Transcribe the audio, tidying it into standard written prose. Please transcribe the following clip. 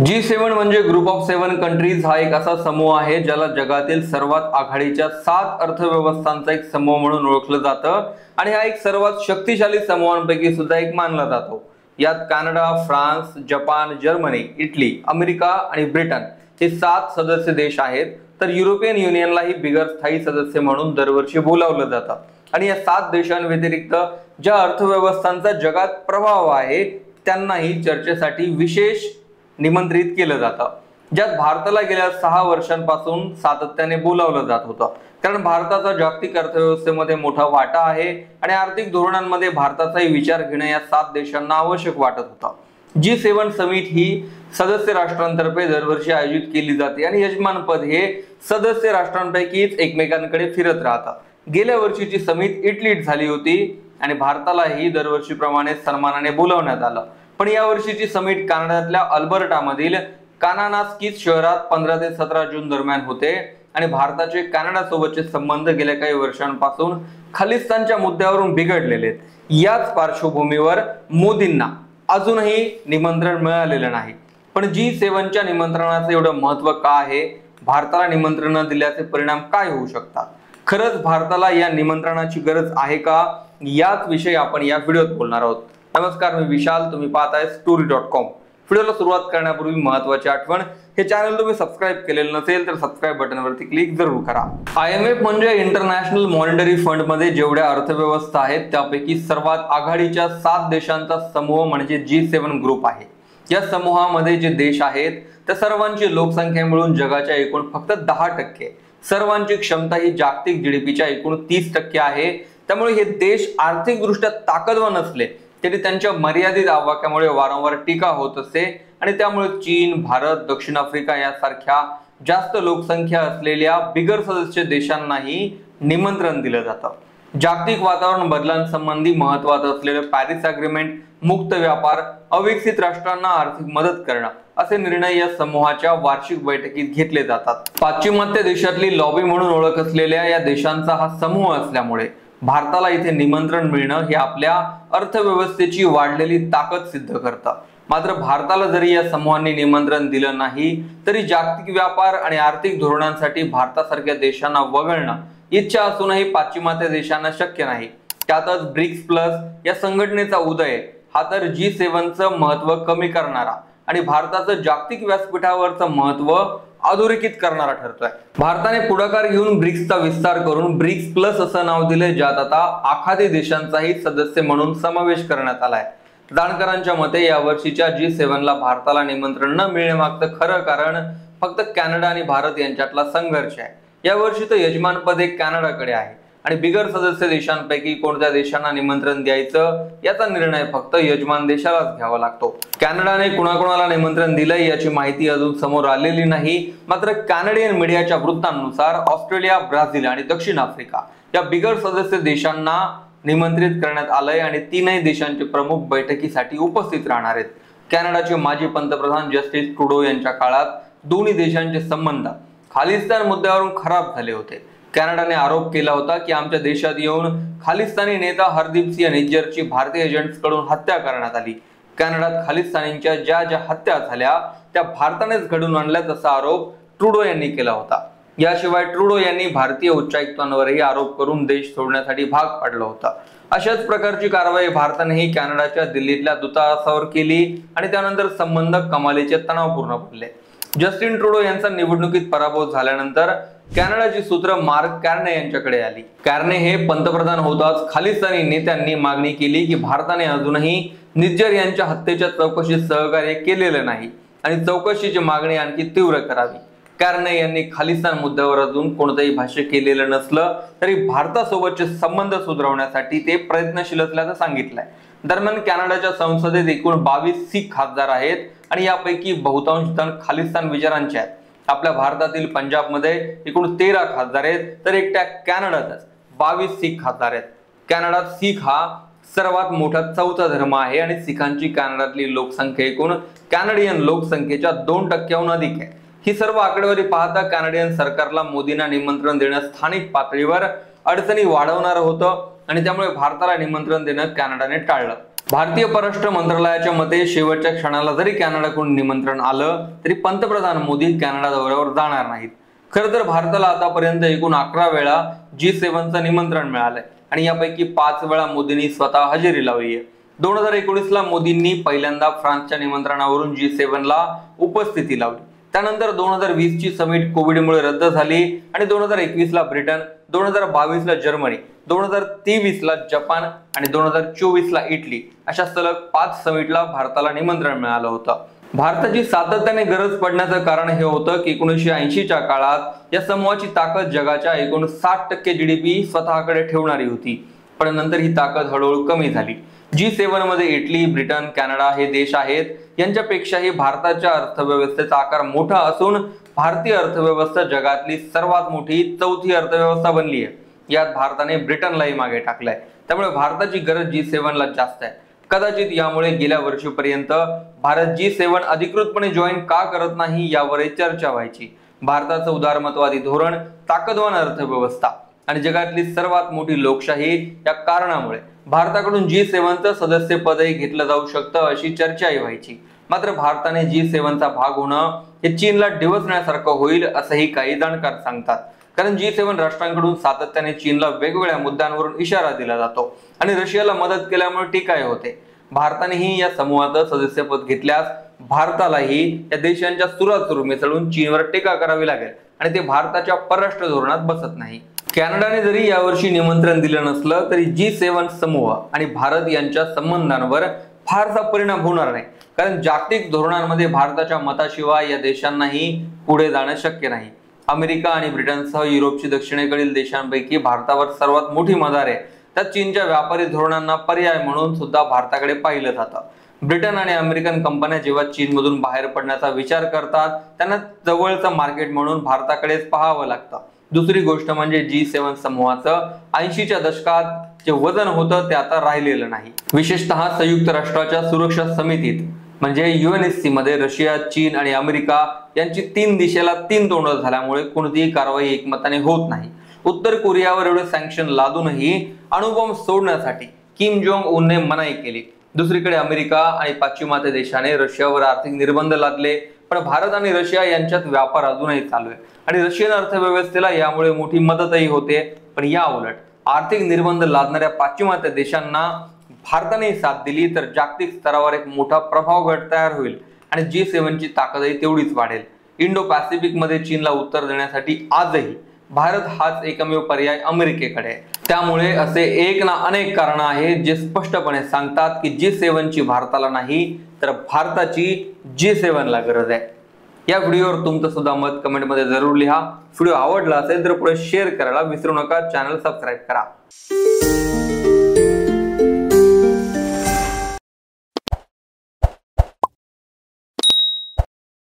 G7 म्हणजे group of 7 countries हा एक असा समूह आहे ज्याला जगातील सर्वात आघाडीच्या 7 अर्थव्यवस्थांचा एक समूह म्हणून ओळखलं जातं आणि हा एक सर्वात शक्तिशाली समूहांपैकी सुद्धा एक मानला जातो। यात Canada, France, Japan, Germany, Italy, America आणि ब्रिटन हे 7 सदस्य देश आहेत। तर युरोपियन युनियनलाही बिगर स्थायी सदस्य म्हणून दरवर्षी बोलावलं जातं आणि या 7 देशांव्यतिरिक्त ज्या अर्थव्यवस्थांचा जगात प्रभाव आहे त्यांनाही चर्चेसाठी विशेष निमंत्रित केलं जातं, ज्यात भारताला गेल्या 6 वर्षांपासून सातत्याने बोलावलं जात होतं। कारण भारताचा जागतिक अर्थव्यवस्थेमध्ये मोठा वाटा आहे आणि आर्थिक धोरणांमध्ये भारताचाही विचार घेणं या 7 देशांना आवश्यक वाटत होतं। G7 समिट ही सदस्य राष्ट्रांतर्फे दरवर्षी आयोजित केली जाते आणि यजमानपद हे सदस्य राष्ट्रांपैकीच एकमेकांकडे फिरत राहतं। गेल्या वर्षीची समिट इटलीत झाली होती आणि भारतालाही दरवर्षीप्रमाणे सन्मानाने बोलावण्यात आलं। पण या वर्षीची समिट कॅनडातल्या अल्बर्टामधील कानानास्किस शहरात 15 ते 17 जून दरम्यान होते आणि भारताचे कॅनडा सोबतचे संबंध गेल्या काही वर्षांपासून खालिस्तानच्या मुद्द्यावरून बिघडलेले आहेत। याच पार्श्वभूमीवर मोदींना अजूनही निमंत्रण मिळालेलं नाही। पण G7च्या निमंत्रणाचं एवढं महत्त्व का आहे? भारताला निमंत्रण न दिल्याचे परिणाम काय होऊ शकतात? खरंच भारताला या निमंत्रणाची गरज आहे का? याच विषयी आपण या व्हिडिओत बोलणार आहोत। नमस्कार, मी विशाल, तुम्ही पाहताय story.com। व्हिडिओला सुरुवात करण्यापूर्वी महत्त्वाची आठवण, हे चॅनल तुम्ही सबस्क्राइब केलेलं नसेल तर सबस्क्राइब बटनवरती क्लिक जरूर करा। IMF म्हणजे इंटरनॅशनल मॉनिटरी फंड मध्ये जेवढ्या अर्थव्यवस्था आहेत त्यापैकी सर्वात आघाडीच्या 7 देशांचा समूह म्हणजे G7 ग्रुप आहे। या समूहामध्ये जे देश आहेत त्या सर्वांची लोकसंख्या मिळून जगाच्या एकूण फक्त 10%, सर्वांची क्षमता ही जागतिक GDPच्या एकूण 30% आहे। त्यामुळे हे देश आर्थिकदृष्ट्या ताकदवान असले तरी त्यांच्या मर्यादित आवाक्यामुळे वारंवार टीका होत असते आणि त्यामुळे चीन, भारत, दक्षिण आफ्रिका यासारख्या जास्त लोकसंख्या असलेल्या बिगर सदस्य देशांनाही निमंत्रण दिलं जातं। जागतिक वातावरण बदलांसंबंधी महत्त्वाचं असलेलं पॅरिस अग्रीमेंट, मुक्त व्यापार, अविकसित राष्ट्रांना आर्थिक मदत करणं असे निर्णय या समूहाच्या वार्षिक बैठकीत घेतले जातात। पाश्चिमात्य देशातली लॉबी म्हणून ओळख असलेल्या या देशांचा हा समूह असल्यामुळे भारताला इथे निमंत्रण मिळणं हे आपल्या अर्थव्यवस्थेची वाढलेली ताकद सिद्ध करतं। मात्र भारताला जरी या समूहांनी निमंत्रण दिलं नाही तरी जागतिक व्यापार आणि आर्थिक धोरणांसाठी भारतासारख्या देशांना वगळणं इच्छा असूनही पाश्चिमात्य देशांना शक्य नाही। त्यातच ब्रिक्स प्लस या संघटनेचा उदय हा तर G7चं महत्त्व कमी करणारा आणि भारताचं जागतिक व्यासपीठावरचं महत्त्व अधोरेखित करणारा ठरतोय। भारताने पुढाकार घेऊन ब्रिक्सचा विस्तार करून ब्रिक्स प्लस असं नाव दिले, ज्यात आता आखाती देशांचाही सदस्य म्हणून समावेश करण्यात आलाय। जाणकारांच्या मते या वर्षीच्या G7ला भारताला निमंत्रण न मिळण्यामागचं खरं कारण फक्त कॅनडा आणि भारत यांच्यातला संघर्ष आहे। या वर्षी तर यजमानपद एक कॅनडाकडे आहे आणि बिगर सदस्य देशांपैकी कोणत्या देशांना निमंत्रण द्यायचं याचा निर्णय फक्त यजमान देशालाच घ्यावा लागतो। कॅनडाने कुणाकुणाला निमंत्रण दिलंय याची माहिती अजून समोर आलेली नाही। मात्र कॅनडियन मीडियाच्या वृत्तांनुसार ऑस्ट्रेलिया, ब्राझील आणि दक्षिण आफ्रिका या बिगर सदस्य देशांना निमंत्रित करण्यात आलंय आणि 3ही देशांचे प्रमुख बैठकीसाठी उपस्थित राहणार आहेत। कॅनडाचे माजी पंतप्रधान जस्टिन ट्रुडो यांच्या काळात दोन्ही देशांचे संबंध खालिस्तान मुद्द्यावरून खराब झाले होते। कॅनडाने आरोप केला होता की आमच्या देशात येऊन खालिस्तानी नेता हरदीप सिंह निज्जरची भारतीय एजंट्सकडून हत्या करण्यात आली। कॅनडात खालिस्तानींच्या ज्या हत्या झाल्या त्या भारतानेच घडवून आणल्या असा आरोप ट्रुडो यांनी केला होता। याशिवाय ट्रुडो यांनी भारतीय उच्चायुक्तांवरही आरोप करून देश सोडण्यासाठी भाग पाडलं होतं। अशाच प्रकारची कारवाई भारतानेही कॅनडाच्या दिल्लीतल्या दूतावासावर केली आणि त्यानंतर संबंध कमालीचे तणावपूर्ण बनले। जस्टिन ट्रुडो यांचा निवडणुकीत पराभव झाल्यानंतर कॅनडाची सूत्र मार्क कार्ने यांच्याकडे आली। कार्ने हे पंतप्रधान होताच खालिस्तानी नेत्यांनी मागणी केली की भारताने अजूनही निज्जर यांच्या हत्येच्या चौकशीत सहकार्य केलेलं नाही आणि चौकशीची मागणी आणखी तीव्र करावी। कार्ने यांनी खालिस्तान मुद्द्यावर अजून कोणतंही भाष्य केलेलं नसलं तरी भारतासोबतचे संबंध सुधारवण्यासाठी ते प्रयत्नशील असल्याचं सांगितलंय। दरम्यान कॅनडाच्या संसदेत एकूण 22 शीख खासदार आहेत आणि यापैकी बहुतांश जण खालिस्तान विचारांचे आहेत। आपल्या भारतातील पंजाबमध्ये एकूण 13 खासदार आहेत तर एकट्या कॅनडातच 22 शीख खासदार आहेत। कॅनडात शीख हा सर्वात मोठा चौथा धर्म आहे आणि शीखांची कॅनडातली लोकसंख्या एकूण कॅनडियन लोकसंख्येच्या 2%हून अधिक आहे। ही सर्व आकडेवारी पाहता कॅनडियन सरकारला मोदींना निमंत्रण देणं स्थानिक पातळीवर अडचणी वाढवणार होतं आणि त्यामुळे भारताला निमंत्रण देणं कॅनडाने टाळलं। भारतीय परराष्ट्र मंत्रालयाच्या मते शेवटच्या क्षणाला जरी कॅनडाकडून निमंत्रण आलं तरी पंतप्रधान मोदी कॅनडा दौऱ्यावर जाणार नाहीत. खरं तर भारताला आतापर्यंत एकूण 11 वेळा G7चं निमंत्रण मिळालंय आणि यापैकी 5 वेळा मोदींनी स्वतः हजेरी लावली आहे. 2019ला मोदींनी पहिल्यांदा फ्रान्सच्या निमंत्रणावरून G7ला उपस्थिती लावली. त्यानंतर 2020ची समिट कोविडमुळे रद्द झाली आणि 2021ला ब्रिटन, 2022ला जर्मनी, 2023ला जपान आणि 2024ला इटली अशा सलग 5 समिटला भारताला निमंत्रण मिळालं होतं. भारताची सातत्याने गरज पडण्याचं कारण हे होतं की 1980च्या काळात या समूहाची ताकद जगाच्या एकूण 60% GDP स्वतःकडे ठेवणारी होती. पण नंतर ही ताकद हळूहळू कमी झाली. G7 मध्ये इटली, ब्रिटन, कॅनडा हे देश आहेत. यांच्यापेक्षाही भारताच्या अर्थव्यवस्थेचा आकार मोठा असून भारतीय अर्थव्यवस्था जगातली सर्वात मोठी 4थी अर्थव्यवस्था बनली आहे. यात भारताने ब्रिटनलाही मागे टाकलंय. त्यामुळे भारताची गरज G7ला जास्त आहे. कदाचित यामुळे गेल्या वर्षीपर्यंत भारत G7 अधिकृतपणे जॉईन का करत नाही यावरही चर्चा व्हायची. भारताचं उदारमतवादी धोरण, ताकदवान अर्थव्यवस्था आणि जगातली सर्वात मोठी लोकशाही या कारणामुळे भारताकडून G7चं सदस्यपदही घेतलं जाऊ शकतं अशी चर्चाही व्हायची. मात्र भारताने G7चा भाग होणं हे चीनला डिवचण्यासारखं होईल असंही काही जाणकार सांगतात. कारण G7 राष्ट्रांकडून सातत्याने चीनला वेगवेगळ्या मुद्द्यांवरून इशारा दिला जातो आणि रशियाला मदत केल्यामुळे टीकाही होते. भारतानेही या समूहाचं सदस्यपद घेतल्यास भारतालाही या देशांच्या सुरासुर मिसळून चीनवर टीका करावी लागेल आणि ते भारताच्या परराष्ट्र धोरणात बसत नाही. कॅनडाने जरी यावर्षी निमंत्रण दिलं नसलं तरी G7 समूह आणि भारत यांच्या संबंधांवर फारसा परिणाम होणार नाही. कारण जागतिक धोरणांमध्ये भारताच्या मताशिवाय या देशांनाही पुढे जाणं शक्य नाही. अमेरिका आणि ब्रिटनसह युरोपची दक्षिणेकडील देशांपैकी भारतावर सर्वात मोठी मदार आहे. त्यात चीनच्या व्यापारी धोरणांना पर्याय म्हणून सुद्धा भारताकडे पाहिलं जातं. ब्रिटन आणि अमेरिकन कंपन्या जेव्हा चीनमधून बाहेर पडण्याचा विचार करतात त्यांना जवळचं मार्केट म्हणून भारताकडेच पाहावं लागतं. दुसरी गोष्ट म्हणजे G7 समूहाचं 80च्या दशकात जे वजन होतं ते आता राहिलेलं नाही. विशेषतः संयुक्त राष्ट्राच्या सुरक्षा समितीत म्हणजे UNSC मध्ये रशिया, चीन आणि अमेरिका यांची 3 दिशेला 3 तोंड झाल्यामुळे कोणतीही कारवाई एकमताने होत नाही. उत्तर कोरियावर एवढे सँक्शन लादूनही अणुबॉम्ब सोडण्यासाठी किम जोंग उनने मनाई केली. दुसरीकडे अमेरिका आणि पाश्चिमात्य देशाने रशियावर आर्थिक निर्बंध लादले. पण भारत आणि रशिया यांच्यात व्यापार अजूनही चालू आहे आणि रशियन अर्थव्यवस्थेला यामुळे मोठी मदतही होते. पण या उलट आर्थिक निर्बंध लादणाऱ्या पाश्चिमात्य देशांना भारताने साथ दिली तर जागतिक स्तरावर एक मोठा प्रभाव गट तयार होईल आणि G7ची ताकदही तेवढीच वाढेल. इंडो पॅसिफिक मध्ये चीनला उत्तर देण्यासाठी आजही भारत हाच एकमेव पर्याय अमेरिकेकडे आहे. त्यामुळे असे एक ना अनेक कारण आहेत जे स्पष्टपणे सांगतात की G7ची भारताला नाही तर भारताची G7ला गरज आहे. या व्हिडिओवर तुमचं सुद्धा मत कमेंटमध्ये जरूर लिहा. व्हिडिओ आवडला असेल तर पुढे शेअर करायला विसरू नका. चॅनल सबस्क्राईब करा.